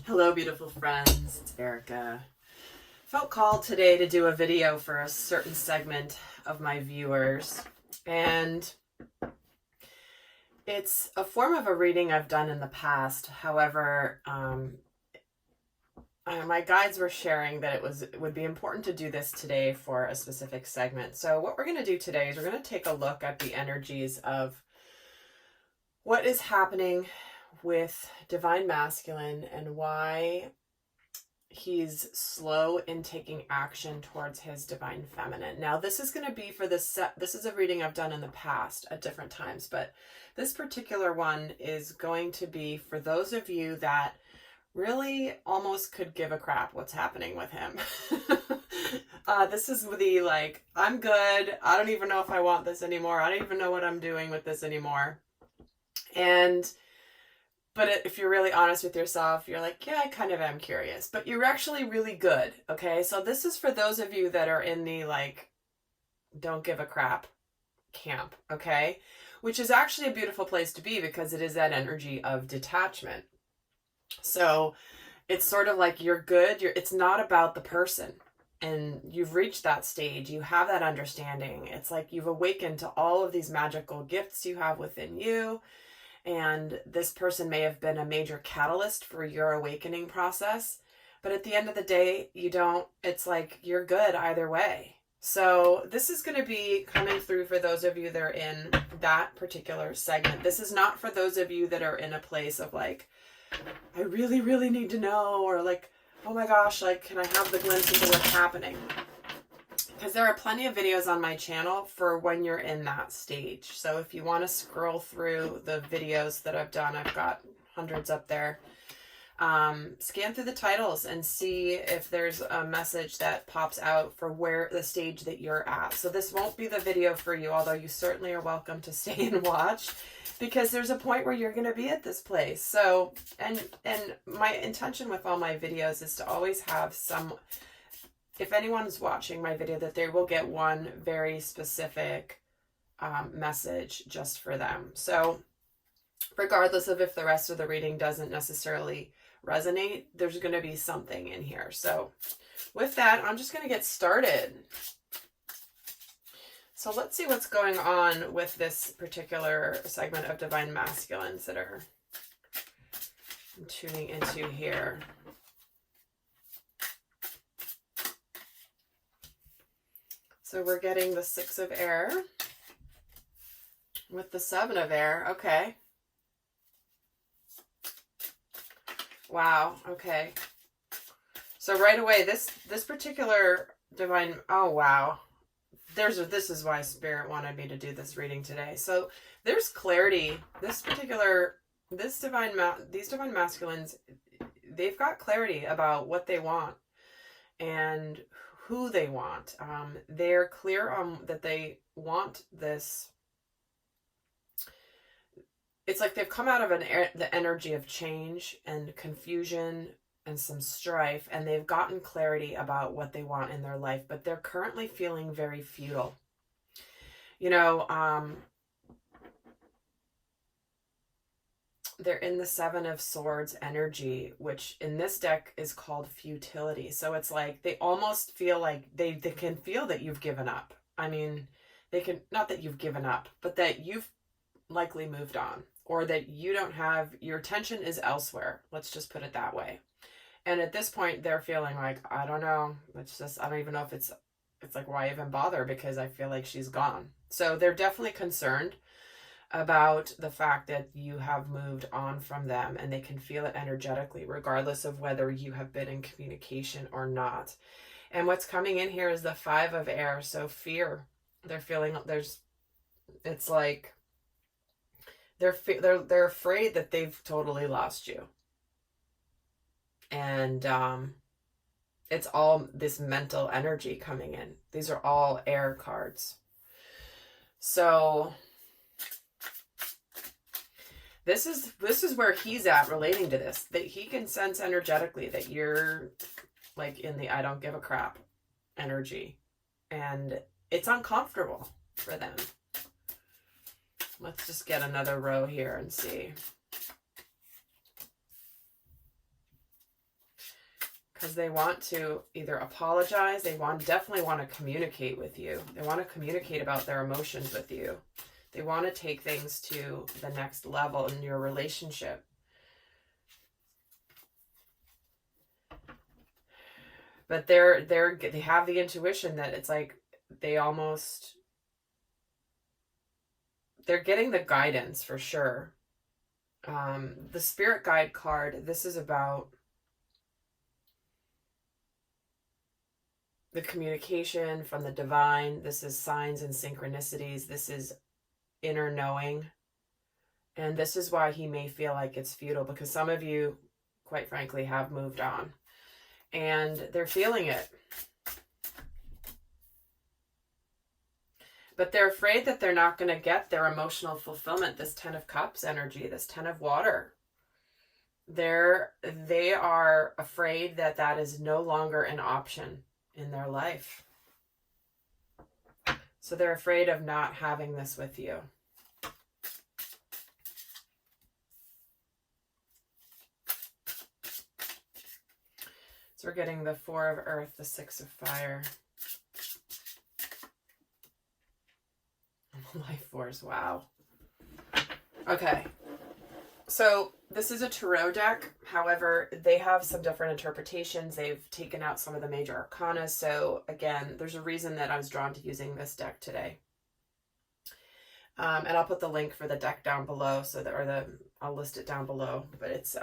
Hello, beautiful friends. It's Erika. Felt called today to do a video for a certain segment of my viewers, and it's a form of a reading I've done in the past. However, my guides were sharing that it would be important to do this today for a specific segment. So what we're going to do today is we're going to take a look at the energies of what is happening with Divine Masculine and why he's slow in taking action towards his Divine Feminine. Now, this is going to be for this is a reading I've done in the past at different times, but this particular one is going to be for those of you that really almost could give a crap what's happening with him. This is the like, I'm good. I don't even know if I want this anymore. I don't even know what I'm doing with this anymore. But if you're really honest with yourself, you're like, yeah, I kind of am curious, but you're actually really good. Okay. So this is for those of you that are in the like, don't give a crap camp. Okay. Which is actually a beautiful place to be because it is that energy of detachment. So it's sort of like you're good. It's not about the person. And you've reached that stage. You have that understanding. It's like you've awakened to all of these magical gifts you have within you. And this person may have been a major catalyst for your awakening process. But at the end of the day, it's like you're good either way. So this is going to be coming through for those of you that are in that particular segment. This is not for those of you that are in a place of like, I really, really need to know, or like, oh my gosh, like, can I have the glimpse into what's happening? Because there are plenty of videos on my channel for when you're in that stage. So if you want to scroll through the videos that I've done, I've got hundreds up there. Scan through the titles and see if there's a message that pops out for where the stage that you're at. So this won't be the video for you, although you certainly are welcome to stay and watch, because there's a point where you're going to be at this place. So, and my intention with all my videos is to always have some, if anyone's watching my video, that they will get one very specific message just for them. So regardless of if the rest of the reading doesn't necessarily resonate, there's going to be something in here. So with that, I'm just going to get started. So let's see what's going on with this particular segment of Divine Masculines that I'm tuning into here. So we're getting the 6 of air with the 7 of air. Okay. Wow. Okay. So right away, this particular divine, oh wow. This is why Spirit wanted me to do this reading today. So there's clarity. These divine masculines, they've got clarity about what they want and who they want. They're clear on that they want this. It's like they've come out of the energy of change and confusion and some strife, and they've gotten clarity about what they want in their life, but they're currently feeling very futile. They're in the 7 of Swords energy, which in this deck is called futility. So it's like they almost feel like they can feel that you've given up. I mean, they can, not that you've given up, but that you've likely moved on, or that you don't have, your attention is elsewhere. Let's just put it that way. And at this point, they're feeling like, I don't know. I don't even know if it's like, why even bother? Because I feel like she's gone. So they're definitely concerned about the fact that you have moved on from them, and they can feel it energetically, regardless of whether you have been in communication or not. And what's coming in here is the 5 of air. So fear. They're feeling it's like they're afraid that they've totally lost you. And it's all this mental energy coming in. These are all air cards. So this is where he's at relating to this, that he can sense energetically that you're like in the I don't give a crap energy, and it's uncomfortable for them. Let's just get another row here and see. because they want to either apologize, they definitely want to communicate with you. They want to communicate about their emotions with you. They want to take things to the next level in your relationship. But they have the intuition that it's like they're getting the guidance for sure. The spirit guide card, this is about the communication from the divine. This is signs and synchronicities. This is inner knowing. And this is why he may feel like it's futile, because some of you, quite frankly, have moved on. And they're feeling it. But they're afraid that they're not going to get their emotional fulfillment. This 10 of Cups energy, this 10 of Water. They are afraid that that is no longer an option in their life. So they're afraid of not having this with you. So we're getting the 4 of Earth, the 6 of Fire. Life Force, wow. Okay. So this is a tarot deck. However, they have some different interpretations. They've taken out some of the major arcana. So again, there's a reason that I was drawn to using this deck today. And I'll put the link for the deck down below, so that, I'll list it down below. But it's,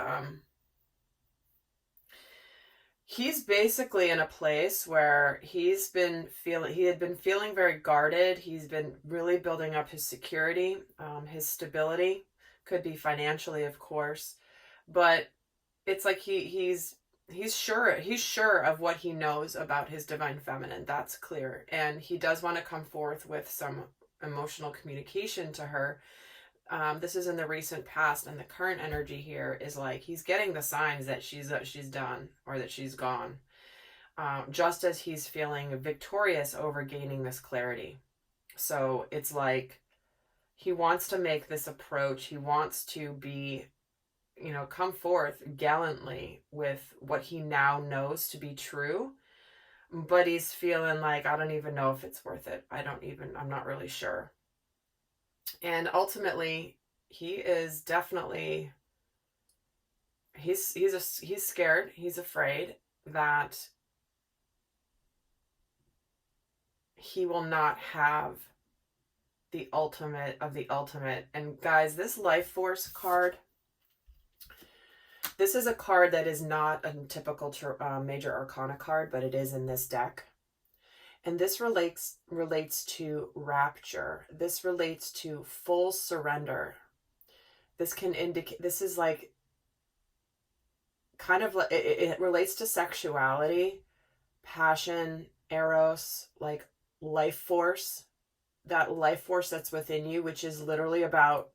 he's basically in a place where he had been feeling very guarded. He's been really building up his security, his stability. Could be financially, of course, but it's like he's sure of what he knows about his divine feminine. That's clear. And he does want to come forth with some emotional communication to her. This is in the recent past, and the current energy here is like he's getting the signs that she's done, or that she's gone, just as he's feeling victorious over gaining this clarity. So it's like he wants to make this approach. He wants to be, come forth gallantly with what he now knows to be true. But he's feeling like, I don't even know if it's worth it. I'm not really sure. And ultimately, he is definitely, he's scared. He's afraid that he will not have the ultimate of the ultimate. And guys, this Life Force card, this is a card that is not a typical major arcana card, but it is in this deck. And this relates to rapture. This relates to full surrender. This can indicate, this is like, kind of like, it relates to sexuality, passion, eros, like life force. That life force that's within you, which is literally about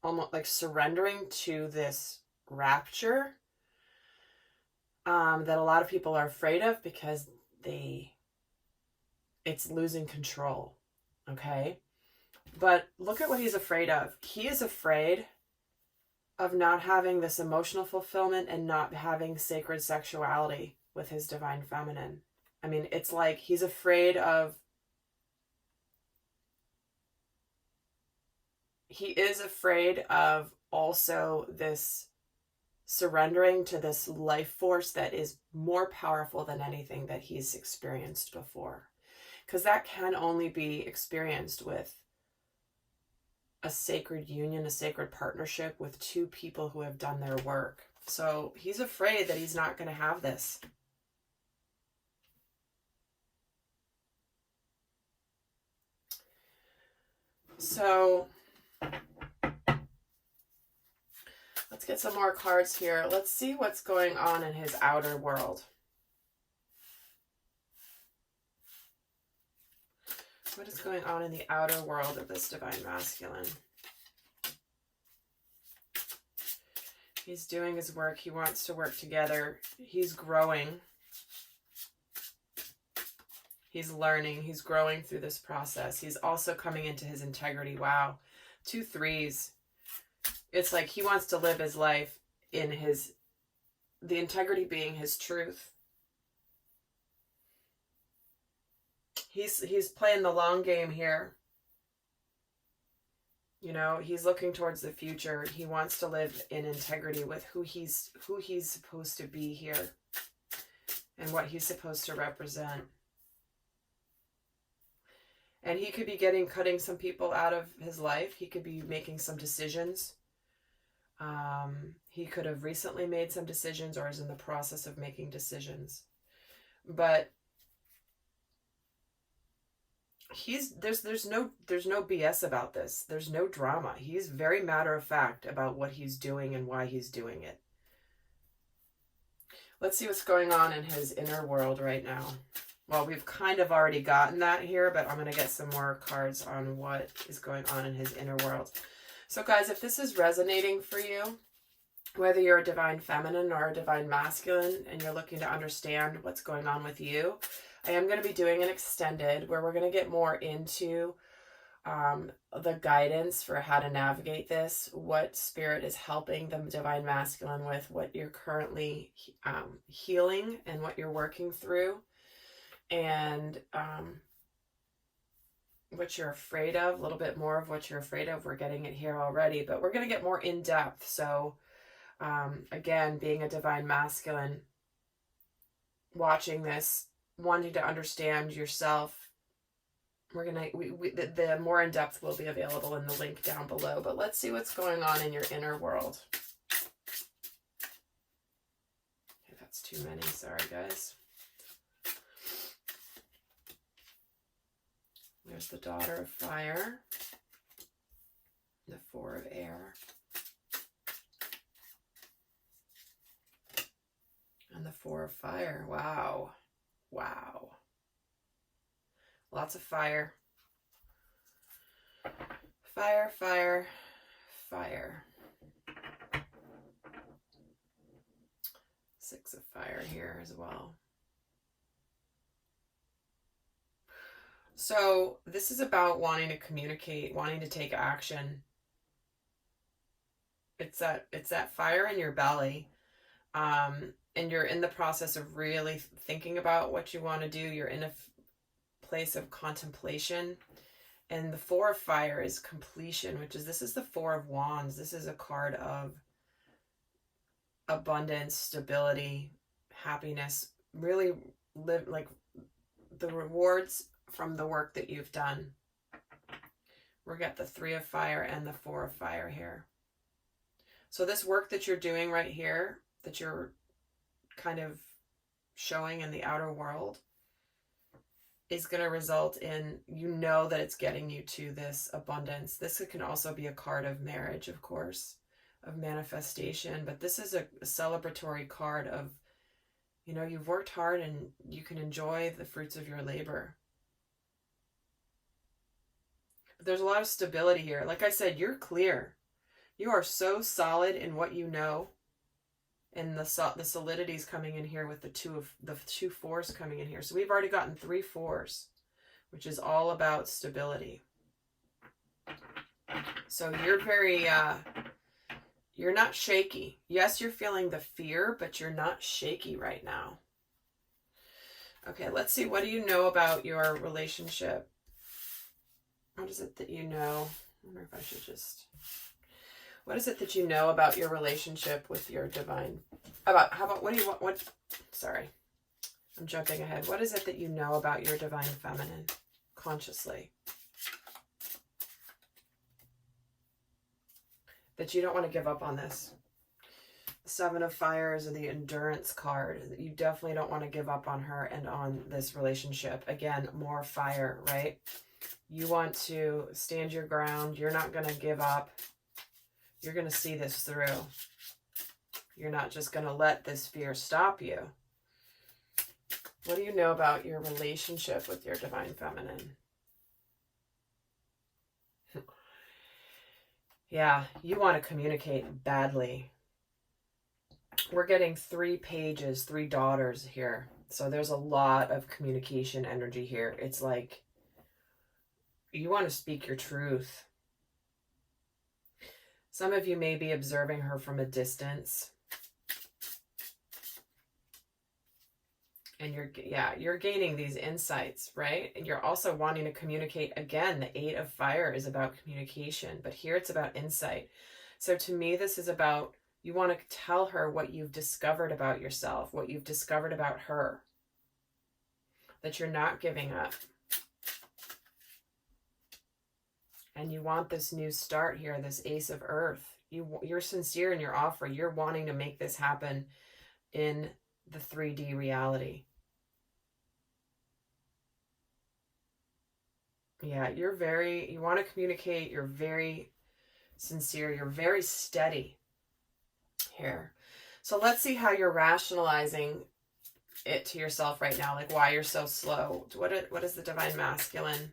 almost like surrendering to this rapture that a lot of people are afraid of, because it's losing control. Okay. But look at what he's afraid of. He is afraid of not having this emotional fulfillment and not having sacred sexuality with his divine feminine. I mean, it's like he's afraid of, he is afraid of also this surrendering to this life force that is more powerful than anything that he's experienced before. Because that can only be experienced with a sacred union, a sacred partnership with two people who have done their work. So he's afraid that he's not going to have this. So let's get some more cards here. Let's see what's going on in his outer world. What is going on in the outer world of this divine masculine? He's doing his work. He wants to work together. He's growing. He's learning. He's growing through this process. He's also coming into his integrity. Wow. 2 3s. It's like he wants to live his life in his the integrity being his truth. He's playing the long game here. You know, he's looking towards the future. He wants to live in integrity with who he's supposed to be here and what he's supposed to represent. And he could be cutting some people out of his life. He could be making some decisions. He could have recently made some decisions or is in the process of making decisions. But there's no BS about this. There's no drama. He's very matter of fact about what he's doing and why he's doing it. Let's see what's going on in his inner world right now. Well, we've kind of already gotten that here, but I'm going to get some more cards on what is going on in his inner world. So guys, if this is resonating for you, whether you're a divine feminine or a divine masculine, and you're looking to understand what's going on with you, I am going to be doing an extended where we're going to get more into the guidance for how to navigate this, what spirit is helping the divine masculine with, what you're currently healing and what you're working through, and what you're afraid of, a little bit more of what you're afraid of. We're getting it here already, but we're going to get more in depth. So again, being a divine masculine, watching this, wanting to understand yourself, we're gonna the more in depth will be available in the link down below. But let's see what's going on in your inner world. Okay, that's too many. Sorry, guys. There's the Daughter of Fire, the Four of Air, and the Four of Fire. Wow. Wow. Lots of fire. Fire, fire, fire. Six of Fire here as well. So this is about wanting to communicate, wanting to take action. It's that fire in your belly. And you're in the process of really thinking about what you want to do. You're in a place of contemplation. And the Four of Fire is completion, this is the Four of Wands. This is a card of abundance, stability, happiness. Really live like the rewards from the work that you've done. We've got the Three of Fire and the Four of Fire here. So this work that you're doing right here, that you're kind of showing in the outer world, is going to result in, that it's getting you to this abundance. This can also be a card of marriage, of course, of manifestation, but this is a celebratory card of, you've worked hard and you can enjoy the fruits of your labor. But there's a lot of stability here. Like I said, you're clear. You are so solid in what you know. And the solidity is coming in here with the two fours coming in here. So we've already gotten 3 fours, which is all about stability. So you're very, you're not shaky. Yes, you're feeling the fear, but you're not shaky right now. Okay, let's see. What do you know about your relationship? What is it that you know? I wonder if I should just... What is it that you know about your relationship with your divine? Sorry, I'm jumping ahead. What is it that you know about your divine feminine consciously? That you don't want to give up on this. The Seven of Fire is the endurance card. You definitely don't want to give up on her and on this relationship. Again, more fire, right? You want to stand your ground. You're not going to give up. You're going to see this through. You're not just going to let this fear stop you. What do you know about your relationship with your divine feminine? Yeah, you want to communicate badly. We're getting 3 pages, 3 daughters here. So there's a lot of communication energy here. It's like you want to speak your truth. Some of you may be observing her from a distance. And you're gaining these insights, right? And you're also wanting to communicate. Again, the 8 of fire is about communication, but here it's about insight. So to me, this is about, you want to tell her what you've discovered about yourself, what you've discovered about her, that you're not giving up. And you want this new start here, this Ace of Earth. You're sincere in your offer. You're wanting to make this happen in the 3D reality. Yeah, you want to communicate. You're very sincere. You're very steady here. So let's see how you're rationalizing it to yourself right now, like why you're so slow. What is the divine masculine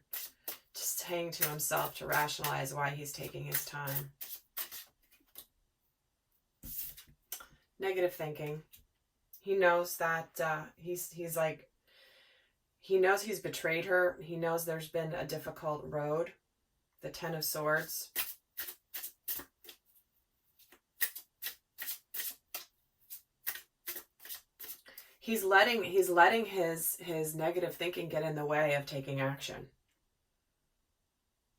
just saying to himself to rationalize why he's taking his time? Negative thinking. He knows that he's like, he knows he's betrayed her. He knows there's been a difficult road. The 10 of Swords. He's letting his negative thinking get in the way of taking action.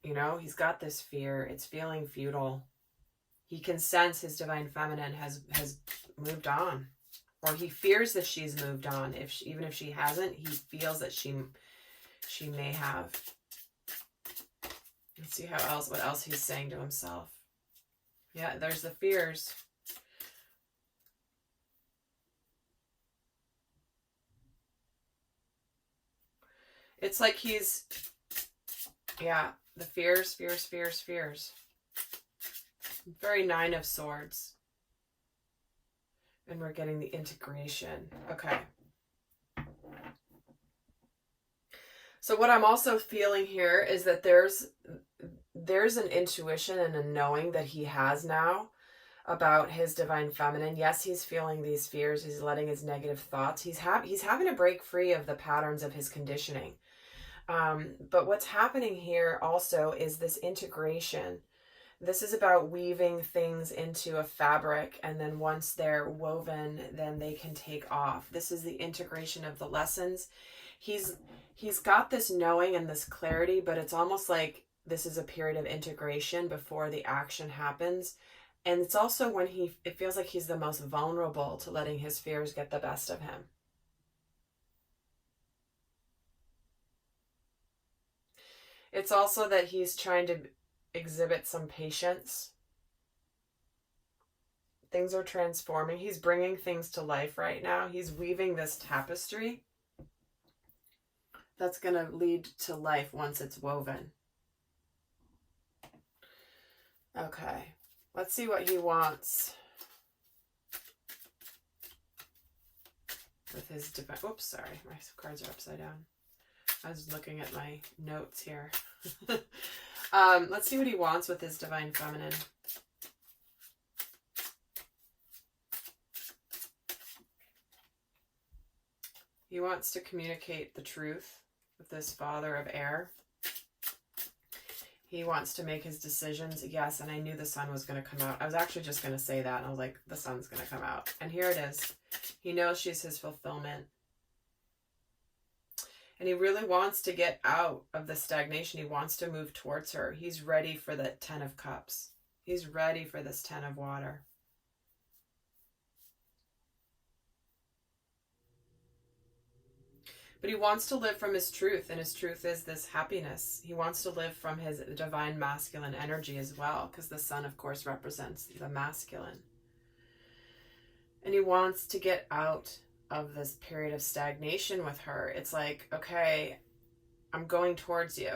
You know, he's got this fear. It's feeling futile. He can sense his divine feminine has moved on. Or he fears that she's moved on. Even if she hasn't, he feels that she may have. Let's see what else he's saying to himself. Yeah, there's the fears. It's like he's, yeah, the fears. Very 9 of Swords. And we're getting the integration. Okay. So what I'm also feeling here is that there's an intuition and a knowing that he has now about his divine feminine. Yes, he's feeling these fears. He's letting his negative thoughts. He's having to break free of the patterns of his conditioning. But what's happening here also is this integration. This is about weaving things into a fabric, and then once they're woven, then they can take off. This is the integration of the lessons. He's got this knowing and this clarity, but it's almost like this is a period of integration before the action happens. And it's also when it feels like he's the most vulnerable to letting his fears get the best of him. It's also that he's trying to exhibit some patience. Things are transforming. He's bringing things to life right now. He's weaving this tapestry that's going to lead to life once it's woven. Okay, let's see what he wants with his divine. Oops, sorry, my cards are upside down. I was looking at my notes here. Let's see what he wants with his divine feminine. He wants to communicate the truth with this father of air. He wants to make his decisions. Yes, and I knew the sun was going to come out. I was actually just going to say that, and I was like, the sun's going to come out. And here it is. He knows she's his fulfillment. And he really wants to get out of the stagnation. He wants to move towards her. He's ready for the 10 of Cups. He's ready for this 10 of Water. But he wants to live from his truth, and his truth is this happiness. He wants to live from his divine masculine energy as well, because the sun, of course, represents the masculine. And he wants to get out of this period of stagnation with her. It's like, okay, I'm going towards you.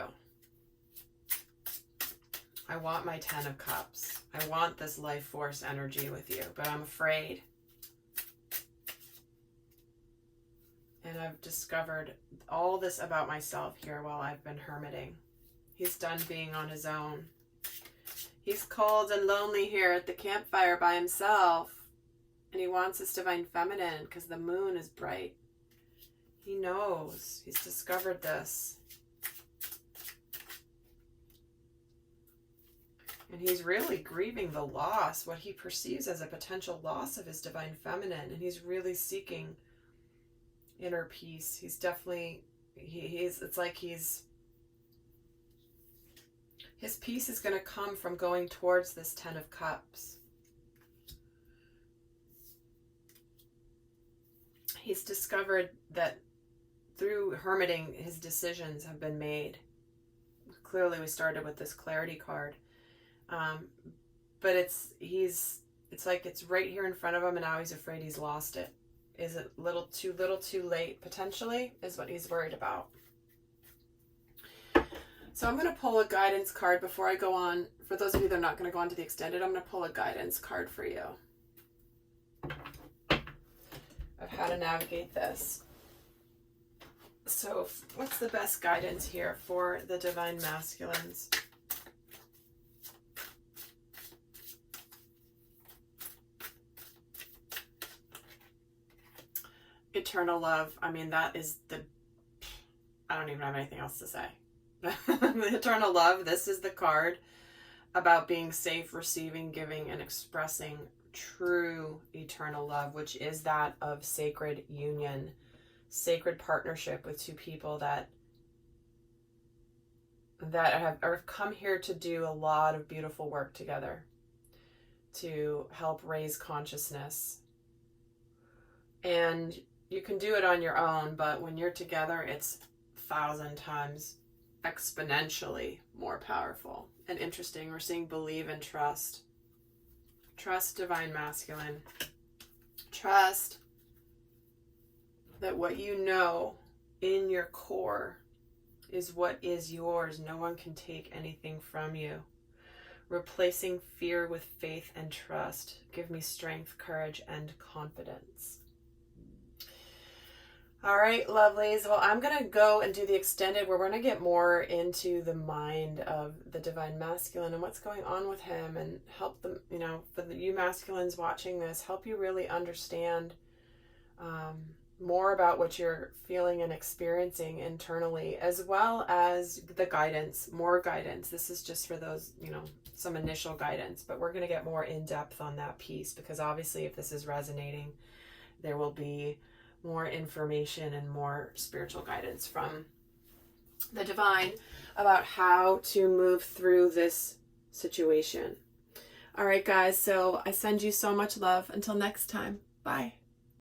I want my 10 of Cups. I want this life force energy with you, but I'm afraid. And I've discovered all this about myself here while I've been hermiting. He's done being on his own. He's cold and lonely here at the campfire by himself. And he wants his divine feminine because the moon is bright. He knows. He's discovered this. And he's really grieving the loss, what he perceives as a potential loss of his divine feminine. And he's really seeking inner peace. He's definitely, it's like his peace is going to come from going towards this 10 of Cups. He's discovered that through hermiting, his decisions have been made. Clearly, we started with this clarity card. But it's like it's right here in front of him, and now he's afraid he's lost it. Is it little too late, potentially, is what he's worried about. So I'm going to pull a guidance card before I go on. For those of you that are not going to go on to the extended, I'm going to pull a guidance card for you of how to navigate this. So what's the best guidance here for the divine masculines? Eternal love. I mean, that is I don't even have anything else to say. The eternal love, this is the card about being safe, receiving, giving, and expressing true eternal love, which is that of sacred union, sacred partnership with two people that have come here to do a lot of beautiful work together to help raise consciousness. And you can do it on your own, but when you're together, it's 1,000 times exponentially more powerful. And interesting, we're seeing believe and trust. Trust, divine masculine. Trust that what you know in your core is what is yours. No one can take anything from you. Replacing fear with faith and trust. Give me strength, courage, and confidence. All right, lovelies. Well, I'm going to go and do the extended where we're going to get more into the mind of the divine masculine and what's going on with him, and help them, for you masculines watching this, help you really understand more about what you're feeling and experiencing internally, as well as the guidance, more guidance. This is just for those, some initial guidance, but we're going to get more in depth on that piece, because obviously if this is resonating, there will be more information and more spiritual guidance from the divine about how to move through this situation. All right, guys, so I send you so much love. Until next time, bye.